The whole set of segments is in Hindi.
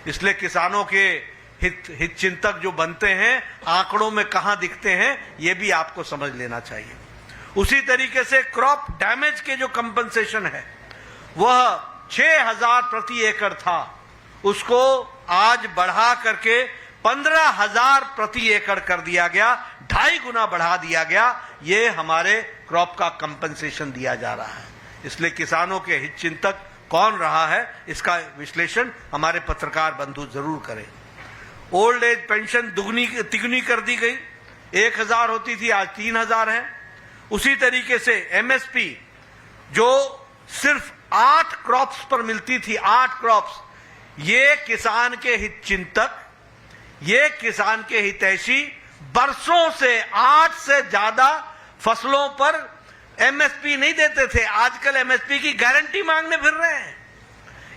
इसलिए किसानों के हित चिंतक जो बनते हैं आंकड़ों में कहां दिखते हैं ये भी आपको समझ लेना चाहिए। उसी तरीके से क्रॉप डैमेज के जो कंपनसेशन है वह 6,000 प्रति एकड़ था, उसको आज बढ़ा करके 15,000 प्रति एकड़ कर दिया गया, 2.5 गुना बढ़ा दिया गया। ये हमारे क्रॉप का कंपनसेशन दिया जा रहा है। इसलिए किसानों के हित चिंतक कौन रहा है इसका विश्लेषण हमारे पत्रकार बंधु जरूर करें। ओल्ड एज पेंशन तिगुनी कर दी गई, 1,000 होती थी आज 3,000 है। उसी तरीके से एमएसपी जो सिर्फ 8 क्रॉप्स पर मिलती थी, 8 क्रॉप्स, ये किसान के हित चिंतक, ये किसान के हितैषी बरसों से 8 से ज्यादा फसलों पर एमएसपी नहीं देते थे, आजकल एमएसपी की गारंटी मांगने फिर रहे हैं।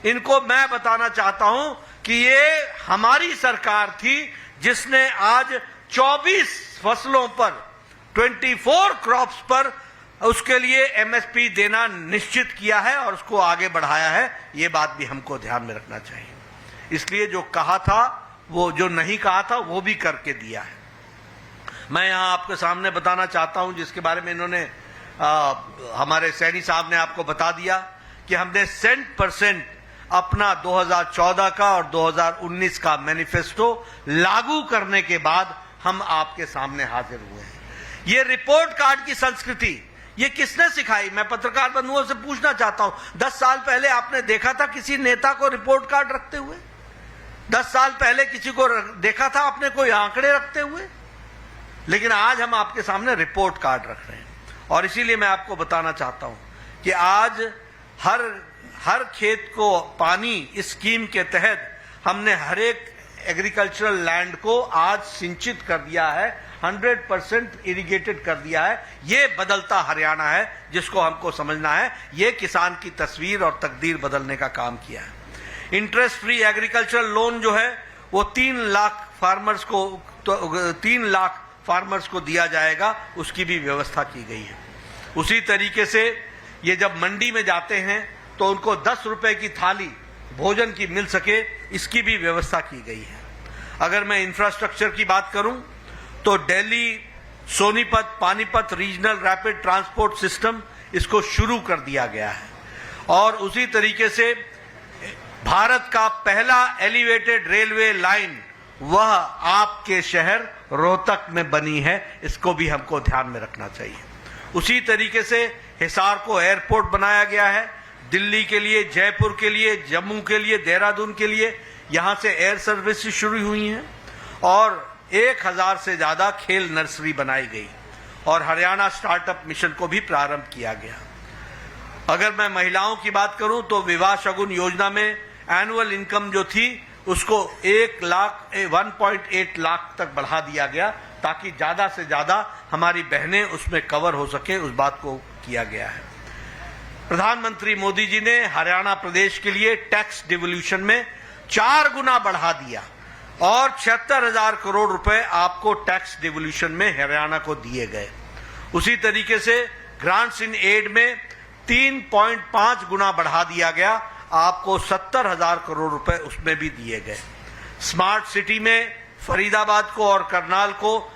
इनको मैं बताना चाहता हूं कि ये हमारी सरकार थी जिसने आज 24 फसलों पर 24 क्रॉप्स पर उसके लिए एमएसपी देना निश्चित किया है और उसको आगे बढ़ाया है। ये बात भी हमको ध्यान में रखना चाहिए। इसलिए जो कहा था वो, जो नहीं कहा था वो भी करके दिया है। मैं यहां आपके सामने बताना चाहता हूं जिसके बारे में इन्होंने हमारे सैनी साहब ने आपको बता दिया कि हमने 100% अपना 2014 का और 2019 का मैनिफेस्टो लागू करने के बाद हम आपके सामने हाजिर हुए हैं। ये रिपोर्ट कार्ड की संस्कृति ये किसने सिखाई? मैं पत्रकार बंधुओं से पूछना चाहता हूं, 10 साल पहले आपने देखा था किसी नेता को रिपोर्ट कार्ड रखते हुए? 10 साल पहले किसी को देखा था आपने कोई आंकड़े रखते हुए? लेकिन आज हम आपके सामने रिपोर्ट कार्ड रख रहे हैं। और इसीलिए मैं आपको बताना चाहता हूं कि आज हर खेत को पानी इस स्कीम के तहत हमने हर एक एग्रीकल्चरल लैंड को आज सिंचित कर दिया है, 100% इरिगेटेड कर दिया है। ये बदलता हरियाणा है जिसको हमको समझना है। ये किसान की तस्वीर और तकदीर बदलने का काम किया है। इंटरेस्ट फ्री एग्रीकल्चरल लोन जो है वो 3 लाख फार्मर्स को दिया जाएगा, उसकी भी व्यवस्था की गई है। उसी तरीके से ये जब मंडी में जाते हैं तो उनको 10 रुपए की थाली भोजन की मिल सके, इसकी भी व्यवस्था की गई है। अगर मैं इंफ्रास्ट्रक्चर की बात करूं तो Delhi Sonipat Panipat regional rapid transport system इसको शुरू कर दिया गया है। और उसी तरीके से भारत का पहला एलिवेटेड रेलवे लाइन वह आपके शहर रोहतक में बनी है, इसको भी हमको ध्यान में रखना चाहिए। उसी तरीके से हिसार को एयरपोर्ट बनाया गया है, दिल्ली के लिए, जयपुर के लिए, जम्मू के लिए, देहरादून के लिए यहां से एयर सर्विसेज शुरू हुई हैं और 1000 से ज्यादा खेल नर्सरी बनाई गई और हरियाणा स्टार्टअप मिशन को भी प्रारंभ किया गया। अगर मैं महिलाओं की बात करूं तो विवाह शगुन योजना में एनुअल इनकम जो थी उसको 1.8 लाख तक बढ़ा दिया गया ताकि ज्यादा से ज्यादा हमारी बहनें उसमें कवर हो सके, उस बात को किया गया है। प्रधानमंत्री मोदी जी ने हरियाणा प्रदेश के लिए टैक्स डिवोल्यूशन में 4 गुना बढ़ा दिया और 76,000 करोड़ रुपए आपको टैक्स डिवोल्यूशन में हरियाणा को दिए गए। उसी तरीके से ग्रांट्स इन एड में 3.5 गुना बढ़ा दिया गया, आपको 70,000 करोड़ रुपए उसमें भी दिए गए। स्मार्ट सिटी में फरीदाबाद को और करनाल को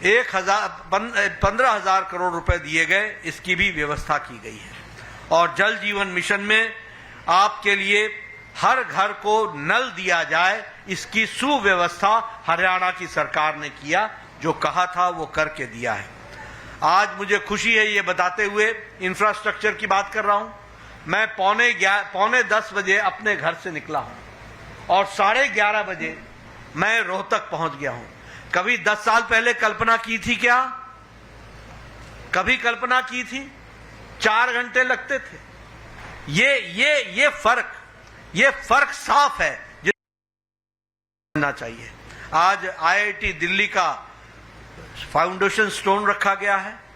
15,000 करोड़ रुपए दिए गए, इसकी भी व्यवस्था की गई है। और जल जीवन मिशन में आपके लिए हर घर को नल दिया जाए, इसकी सुव्यवस्था हरियाणा की सरकार ने किया, जो कहा था वो करके दिया है। आज मुझे खुशी है ये बताते हुए, इंफ्रास्ट्रक्चर की बात कर रहा हूं, मैं पौने 10 बजे अपने घर से निकला हूं और 11:30 बजे मैं रोहतक पहुंच गया हूं। कभी 10 साल पहले कल्पना की थी क्या? कभी कल्पना की थी? 4 घंटे लगते थे। ये फर्क साफ है जितना चाहिए। आज आईआईटी दिल्ली का फाउंडेशन स्टोन रखा गया है।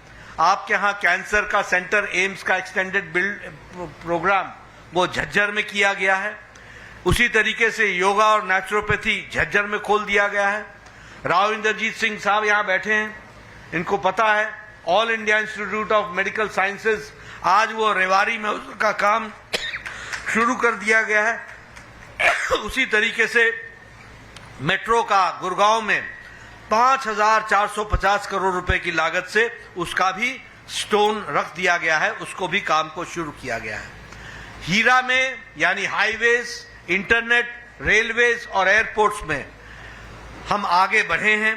आपके यहां कैंसर का सेंटर, एम्स का एक्सटेंडेड प्रोग्राम वो झज्जर में किया गया है। उसी तरीके से योगा और नेचुरोपैथी झज्जर में खोल दिया गया है। राव इंद्रजीत सिंह साहब यहां बैठे हैं, इनको पता है all India institute of medical sciences, आज वो रेवाड़ी में उसका काम शुरू कर दिया गया है। उसी तरीके से मेट्रो का गुड़गांव में 5,450 करोड़ रुपए की लागत से उसका भी स्टोन रख दिया गया है, उसको भी काम को शुरू किया गया है। हीरा में यानी हाईवेज, इंटरनेट, रेलवेज और एयरपोर्ट्स में हम आगे बढ़े हैं।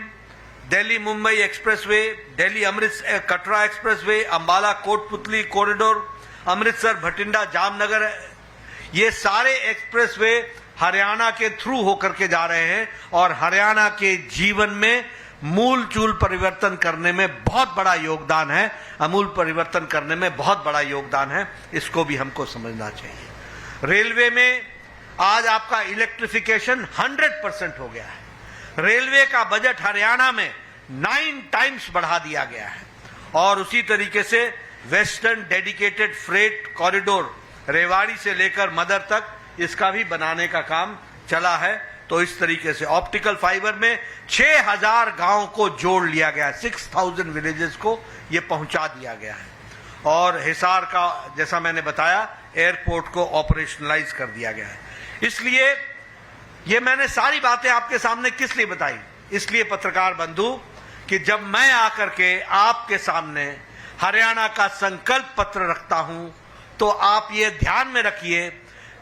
Delhi Mumbai expressway, Delhi Amritsar Katra expressway, Ambala Kotputli corridor, Amritsar Bathinda Jamnagar, ये सारे एक्सप्रेसवे हरियाणा के थ्रू होकर के जा रहे हैं और हरियाणा के जीवन में मूल चूल परिवर्तन करने में बहुत बड़ा योगदान है, अमूल परिवर्तन करने में बहुत बड़ा योगदान है। इसको भी हमको समझना चाहिए। रेलवे में आज आपका इलेक्ट्रिफिकेशन 100% हो गया है। रेलवे का बजट हरियाणा में 9 टाइम्स बढ़ा दिया गया है और उसी तरीके से western dedicated freight corridor Rewari से लेकर मदर तक इसका भी बनाने का काम चला है। तो इस तरीके से ऑप्टिकल फाइबर में 6,000 गांव को जोड़ लिया गया है, 6,000 विलेजेस को ये पहुंचा दिया गया है। और हिसार का, जैसा मैंने बताया, एयरपोर्ट को ऑपरेशनलाइज कर दिया गया है। इसलिए ये मैंने सारी बातें आपके सामने किस लिए बताई? इसलिए पत्रकार बंधु कि जब मैं आकर के आपके सामने हरियाणा का संकल्प पत्र रखता हूं तो आप ये ध्यान में रखिए,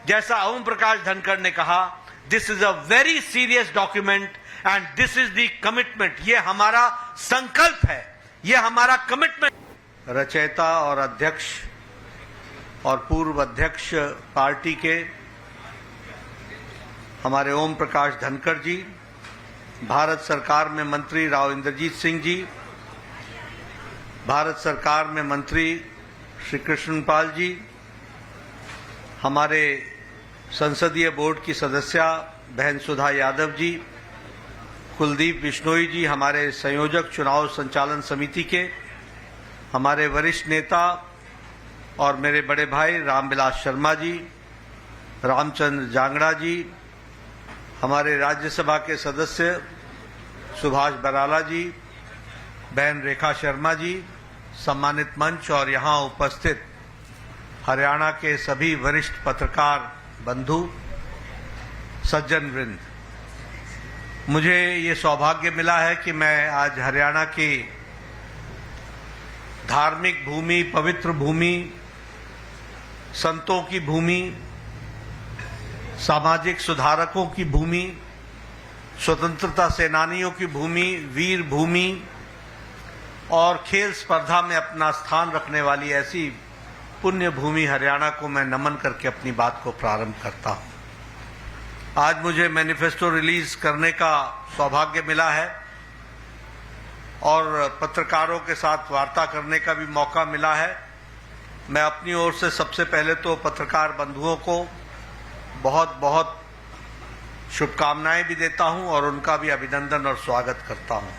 जैसा ओम प्रकाश धनखड़ ने कहा, this is a very serious document and this is the commitment. ये हमारा संकल्प है, ये हमारा कमिटमेंट। रचयिता और अध्यक्ष और पूर्व अध्यक्ष पार्टी के हमारे ओम प्रकाश धनखड़ जी, भारत सरकार में मंत्री राव इंद्रजीत सिंह जी, भारत सरकार में मंत्री श्री कृष्णपाल जी, हमारे संसदीय बोर्ड की सदस्या बहन सुधा यादव जी, कुलदीप बिश्नोई जी, हमारे संयोजक चुनाव संचालन समिति के, हमारे वरिष्ठ नेता और मेरे बड़े भाई रामविलास शर्मा जी, रामचंद्र जांगड़ा जी, हमारे राज्यसभा के सदस्य सुभाष बराला जी, बहन रेखा शर्मा जी, सम्मानित मंच और यहाँ उपस्थित हरियाणा के सभी वरिष्ठ पत्रकार बंधु, सज्जन वृंद, मुझे ये सौभाग्य मिला है कि मैं आज हरियाणा की धार्मिक भूमि, पवित्र भूमि, संतों की भूमि, सामाजिक सुधारकों की भूमि, स्वतंत्रता सेनानियों की भूमि, वीर भूमि और खेल स्पर्धा में अपना स्थान रखने वाली ऐसी पुण्य भूमि हरियाणा को मैं नमन करके अपनी बात को प्रारंभ करता हूं। आज मुझे मैनिफेस्टो रिलीज करने का सौभाग्य मिला है और पत्रकारों के साथ वार्ता करने का भी मौका मिला है। मैं अपनी ओर से सबसे पहले तो पत्रकार बंधुओं को बहुत बहुत शुभकामनाएं भी देता हूं और उनका भी अभिनंदन और स्वागत करता हूं।